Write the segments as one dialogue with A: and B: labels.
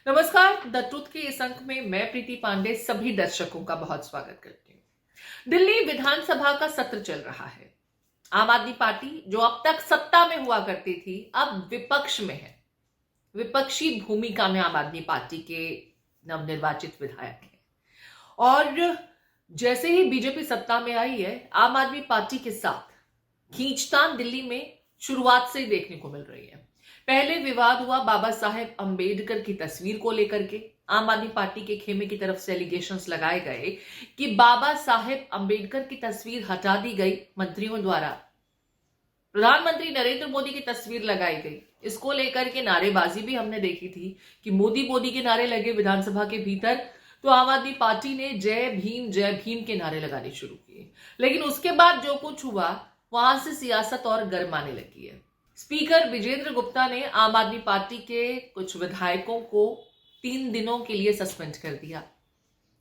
A: नमस्कार, the truth के इस अंक में मैं प्रीति पांडे सभी दर्शकों का बहुत स्वागत करती हूँ। दिल्ली विधानसभा का सत्र चल रहा है। आम आदमी पार्टी जो अब तक सत्ता में हुआ करती थी, अब विपक्ष में है। विपक्षी भूमिका में आम आदमी पार्टी के नवनिर्वाचित विधायक हैं और जैसे ही बीजेपी सत्ता में आई है, आम आदमी पार्टी के साथ खींचतान दिल्ली में शुरुआत से ही देखने को मिल रही है। पहले विवाद हुआ बाबा साहेब अंबेडकर की तस्वीर को लेकर के। आम आदमी पार्टी के खेमे की तरफ से एलिगेशंस लगाए गए कि बाबा साहेब अंबेडकर की तस्वीर हटा दी गई मंत्रियों द्वारा, प्रधानमंत्री नरेंद्र मोदी की तस्वीर लगाई गई। इसको लेकर के नारेबाजी भी हमने देखी थी कि मोदी मोदी के नारे लगे विधानसभा के भीतर, तो आम आदमी पार्टी ने जय भीम के नारे लगाने शुरू किए। लेकिन उसके बाद जो कुछ हुआ, वहां से सियासत और गर्माने लगी है। स्पीकर विजेंद्र गुप्ता ने आम आदमी पार्टी के कुछ विधायकों को 3 दिनों के लिए सस्पेंड कर दिया।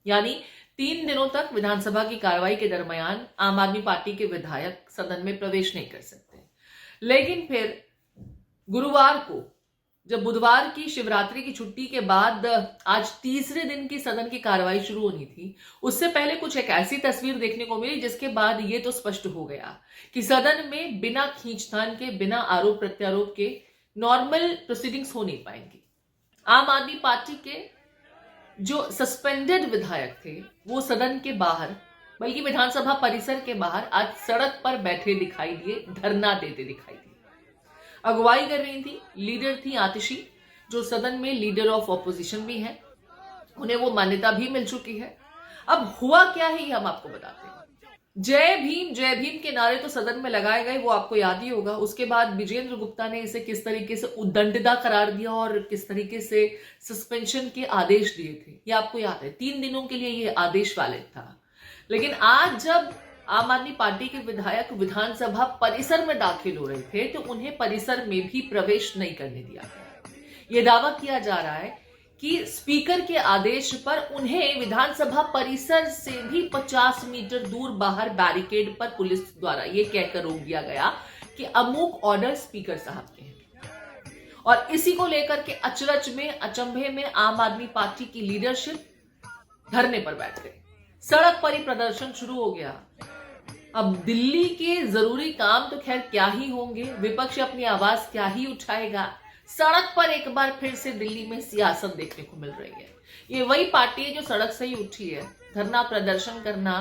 A: यानी 3 दिनों तक विधानसभा की कार्रवाई के दरमियान आम आदमी पार्टी के विधायक सदन में प्रवेश नहीं कर सकते। लेकिन फिर गुरुवार को, जब बुधवार की शिवरात्रि की छुट्टी के बाद आज तीसरे दिन की सदन की कार्रवाई शुरू होनी थी, उससे पहले कुछ एक ऐसी तस्वीर देखने को मिली जिसके बाद ये तो स्पष्ट हो गया कि सदन में बिना खींचतान के, बिना आरोप प्रत्यारोप के नॉर्मल प्रोसीडिंग्स हो नहीं पाएंगी। आम आदमी पार्टी के जो सस्पेंडेड विधायक थे वो सदन के बाहर, बल्कि विधानसभा परिसर के बाहर आज सड़क पर बैठे दिखाई दिए, धरना देते दिखाई दिए। अगुवाई कर रही थी, लीडर थी आतिशी, जो सदन में लीडर ऑफ ऑपोजिशन भी है, उन्हें वो मान्यता भी मिल चुकी है। अब हुआ क्या है ये हम आपको बताते हैं। जय भीम के नारे तो सदन में लगाए गए, वो आपको याद ही होगा। उसके बाद विजेंद्र गुप्ता ने इसे किस तरीके से उद्दंडता करार दिया और किस तरीके से सस्पेंशन के आदेश दिए थे, ये आपको याद है। 3 दिनों के लिए ये आदेश वैलिड था। लेकिन आज जब आम आदमी पार्टी के विधायक विधानसभा परिसर में दाखिल हो रहे थे, तो उन्हें परिसर में भी प्रवेश नहीं करने दिया गया। यह दावा किया जा रहा है कि स्पीकर के आदेश पर उन्हें विधानसभा परिसर से भी 50 मीटर दूर बाहर बैरिकेड पर पुलिस द्वारा यह कहकर रोक दिया गया कि अमुक ऑर्डर स्पीकर साहब के हैं। और इसी को लेकर के अचरज में, अचंभे में आम आदमी पार्टी की लीडरशिप धरने पर बैठ गई। सड़क पर ही प्रदर्शन शुरू हो गया। अब दिल्ली के जरूरी काम तो खैर क्या ही होंगे, विपक्ष अपनी आवाज क्या ही उठाएगा। सड़क पर एक बार फिर से दिल्ली में सियासत देखने को मिल रही है। ये वही पार्टी है जो सड़क से ही उठी है। धरना प्रदर्शन करना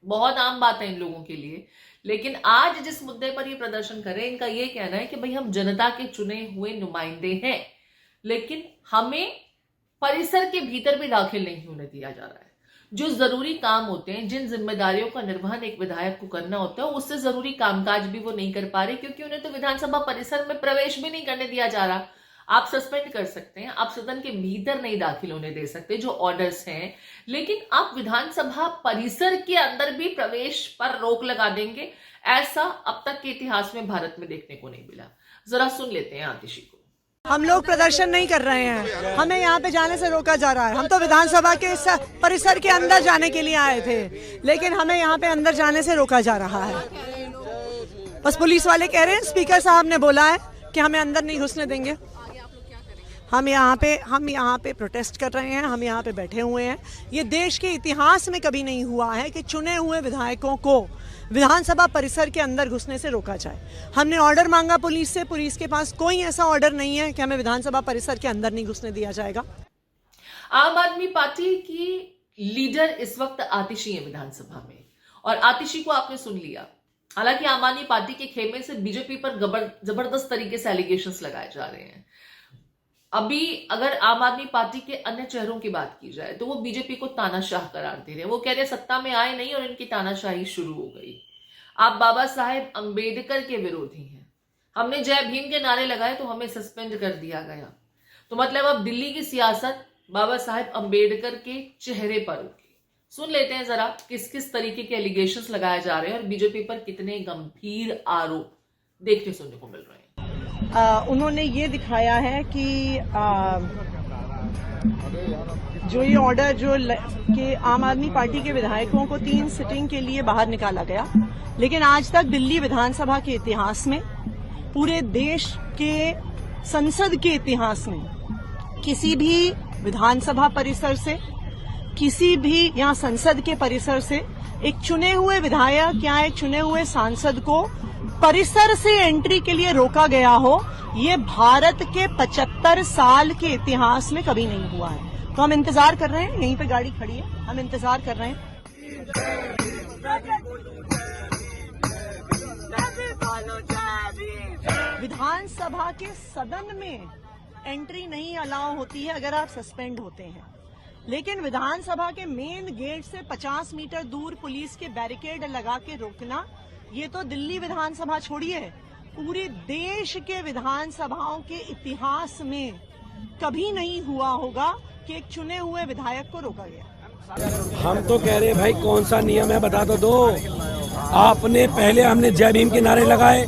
A: बहुत आम बात है इन लोगों के लिए। लेकिन आज जिस मुद्दे पर ये प्रदर्शन करें, इनका ये कहना है कि भाई हम जनता के चुने हुए नुमाइंदे हैं, लेकिन हमें परिसर के भीतर भी दाखिल नहीं होने दिया जा रहा है। जो जरूरी काम होते हैं, जिन जिम्मेदारियों का निर्वहन एक विधायक को करना होता है, उससे जरूरी कामकाज भी वो नहीं कर पा रहे, क्योंकि उन्हें तो विधानसभा परिसर में प्रवेश भी नहीं करने दिया जा रहा। आप सस्पेंड कर सकते हैं, आप सदन के भीतर नहीं दाखिल होने दे सकते, जो ऑर्डर्स हैं, लेकिन आप विधानसभा परिसर के अंदर भी प्रवेश पर रोक लगा देंगे। ऐसा अब तक के इतिहास में भारत में देखने को नहीं मिला। जरा सुन लेते हैं आतिशी को।
B: हम लोग प्रदर्शन नहीं कर रहे हैं, हमें यहाँ पे जाने से रोका जा रहा है। हम तो विधानसभा के परिसर के अंदर जाने के लिए आए थे, लेकिन हमें यहाँ पे अंदर जाने से रोका जा रहा है। बस पुलिस वाले कह रहे हैं, स्पीकर साहब ने बोला है कि हमें अंदर नहीं घुसने देंगे। हम यहाँ पे प्रोटेस्ट कर रहे हैं, हम यहाँ पे बैठे हुए हैं। ये देश के इतिहास में कभी नहीं हुआ है कि चुने हुए विधायकों को विधानसभा परिसर के अंदर घुसने से रोका जाए। हमने ऑर्डर मांगा पुलिस से, पुलिस के पास कोई ऐसा ऑर्डर नहीं है कि हमें विधानसभा परिसर के अंदर नहीं घुसने दिया जाएगा।
A: आम आदमी पार्टी की लीडर इस वक्त आतिशी है विधानसभा में, और आतिशी को आपने सुन लिया। हालांकि आम आदमी पार्टी के खेमे से बीजेपी पर जबरदस्त तरीके से एलिगेशंस लगाए जा रहे हैं। अभी अगर आम आदमी पार्टी के अन्य चेहरों की बात की जाए तो वो बीजेपी को तानाशाह करार दे रहे हैं। वो कह रहे सत्ता में आए नहीं और इनकी तानाशाही शुरू हो गई। आप बाबा साहेब अंबेडकर के विरोधी हैं, हमने जय भीम के नारे लगाए तो हमें सस्पेंड कर दिया गया। तो मतलब अब दिल्ली की सियासत बाबा साहेब अंबेडकर के चेहरे पर होगी। सुन लेते हैं जरा किस किस तरीके के एलिगेशंस लगाए जा रहे हैं और बीजेपी पर कितने गंभीर आरोप देखने सुनने को मिल रहे हैं।
B: उन्होंने ये दिखाया है कि जो ये ऑर्डर कि आम आदमी पार्टी के विधायकों को 3 सिटिंग के लिए बाहर निकाला गया, लेकिन आज तक दिल्ली विधानसभा के इतिहास में, पूरे देश के संसद के इतिहास में किसी भी विधानसभा परिसर से, किसी भी यहाँ संसद के परिसर से एक चुने हुए विधायक या एक चुने हुए सांसद को परिसर से एंट्री के लिए रोका गया हो, ये भारत के 75 साल के इतिहास में कभी नहीं हुआ है। तो हम इंतजार कर रहे हैं, यहीं पे गाड़ी खड़ी है, हम इंतजार कर रहे हैं। विधानसभा के सदन में एंट्री नहीं अलाउ होती है अगर आप सस्पेंड होते हैं, लेकिन विधानसभा के मेन गेट से 50 मीटर दूर पुलिस के बैरिकेड लगा के रोकना, ये तो दिल्ली विधानसभा छोड़िए, पूरे देश के विधानसभाओं के इतिहास में कभी नहीं हुआ होगा कि एक चुने हुए विधायक को रोका गया।
C: हम तो कह रहे हैं भाई कौन सा नियम है बता तो दो। आपने पहले हमने जय भीम के नारे लगाए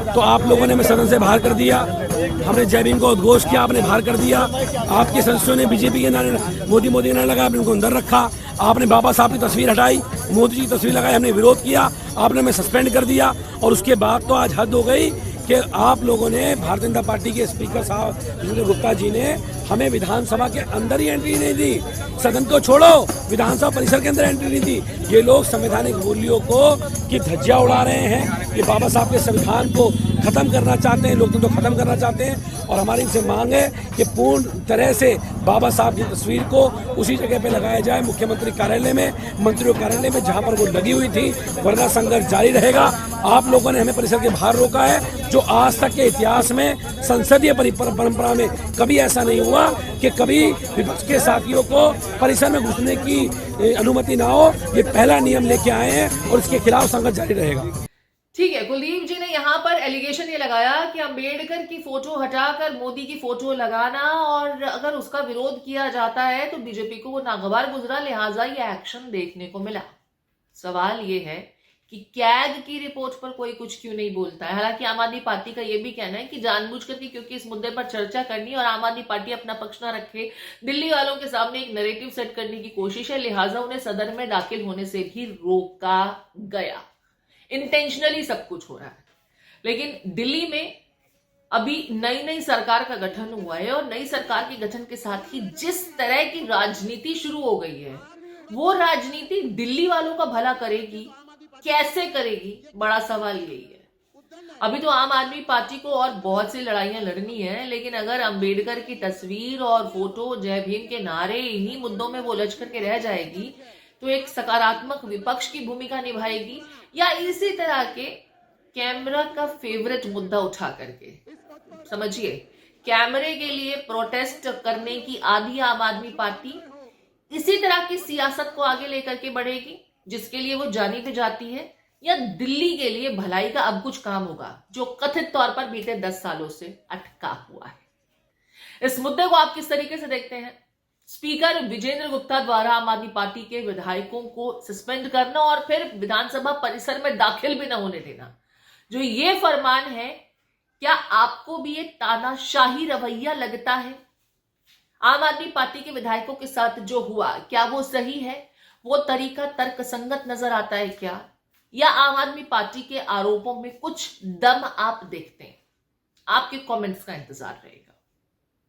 C: तो आप लोगों ने हमें सदन से बाहर कर दिया, हमने जय भीम को उद्घोष किया, आपने बाहर कर दिया। आपके सदस्यों ने बीजेपी के नारे मोदी के नारे लगाए, आपने उनको अंदर रखा। आपने बाबा साहब की तस्वीर हटाई, मोदी जी की तस्वीर लगाई, हमने विरोध किया, आपने हमें सस्पेंड कर दिया। और उसके बाद तो आज हद हो गई कि आप लोगों ने, भारतीय जनता पार्टी के स्पीकर साहब विजेंद्र गुप्ता जी ने हमें विधानसभा के अंदर ही एंट्री नहीं दी, सदन को छोड़ो विधानसभा परिसर के अंदर एंट्री नहीं दी। ये लोग संवैधानिक मूल्यों को की धज्जियां उड़ा रहे हैं, ये बाबा साहब के संविधान को खत्म करना चाहते हैं, लोकतंत्र को खत्म करना चाहते हैं। और हमारी इनसे मांग है कि पूर्ण तरह से बाबा साहब की तस्वीर को उसी जगह पे लगाया जाए, मुख्यमंत्री कार्यालय में, मंत्रियों कार्यालय में, जहां पर वो लगी हुई थी, वरना संघर्ष जारी रहेगा। आप लोगों ने हमें परिसर के बाहर रोका है, जो आज तक के इतिहास में, संसदीय परंपरा में कभी ऐसा नहीं हुआ कि कभी विपक्ष के साथियों को परिसर में घुसने की अनुमति ना हो। ये पहला नियम लेके आए हैं और इसके खिलाफ संघर्ष जारी रहेगा।
A: ठीक है, कुलदीप जी ने यहाँ पर एलिगेशन ये लगाया कि अंबेडकर की फोटो हटाकर मोदी की फोटो लगाना, और अगर उसका विरोध किया जाता है तो बीजेपी को वो नागवार गुजरा, लिहाजा ये एक्शन देखने को मिला। सवाल ये है कि कैग की रिपोर्ट पर कोई कुछ क्यों नहीं बोलता है। हालांकि आम आदमी पार्टी का ये भी कहना है कि जानबूझकर के, क्योंकि इस मुद्दे पर चर्चा करनी और आम आदमी पार्टी अपना पक्ष ना रखे, दिल्ली वालों के सामने एक नैरेटिव सेट करने की कोशिश है, लिहाजा उन्हें सदन में दाखिल होने से भी रोका गया। इंटेंशनली सब कुछ हो रहा है। लेकिन दिल्ली में अभी नई नई सरकार का गठन हुआ है और नई सरकार के गठन के साथ ही जिस तरह की राजनीति शुरू हो गई है, वो राजनीति दिल्ली वालों का भला करेगी, कैसे करेगी, बड़ा सवाल यही है। अभी तो आम आदमी पार्टी को और बहुत सी लड़ाइयां लड़नी है, लेकिन अगर अंबेडकर की तस्वीर और फोटो, जय भीम के नारे, इन्हीं मुद्दों में वो उलझ करके रह जाएगी, तो एक सकारात्मक विपक्ष की भूमिका निभाएगी या इसी तरह के कैमरा का फेवरेट मुद्दा उठा करके, समझिए, कैमरे के लिए प्रोटेस्ट करने की आधी आम आदमी पार्टी इसी तरह की सियासत को आगे लेकर के बढ़ेगी जिसके लिए वो जानी भी जाती है, या दिल्ली के लिए भलाई का अब कुछ काम होगा जो कथित तौर पर बीते 10 सालों से अटका हुआ है। इस मुद्दे को आप किस तरीके से देखते हैं? स्पीकर विजेंद्र गुप्ता द्वारा आम आदमी पार्टी के विधायकों को सस्पेंड करना और फिर विधानसभा परिसर में दाखिल भी न होने देना, जो ये फरमान है, क्या आपको भी ये तानाशाही रवैया लगता है? आम आदमी पार्टी के विधायकों के साथ जो हुआ, क्या वो सही है? वो तरीका तर्कसंगत नजर आता है क्या? या आम आदमी पार्टी के आरोपों में कुछ दम आप देखते हैं? आपके कमेंट्स का इंतजार रहेगा।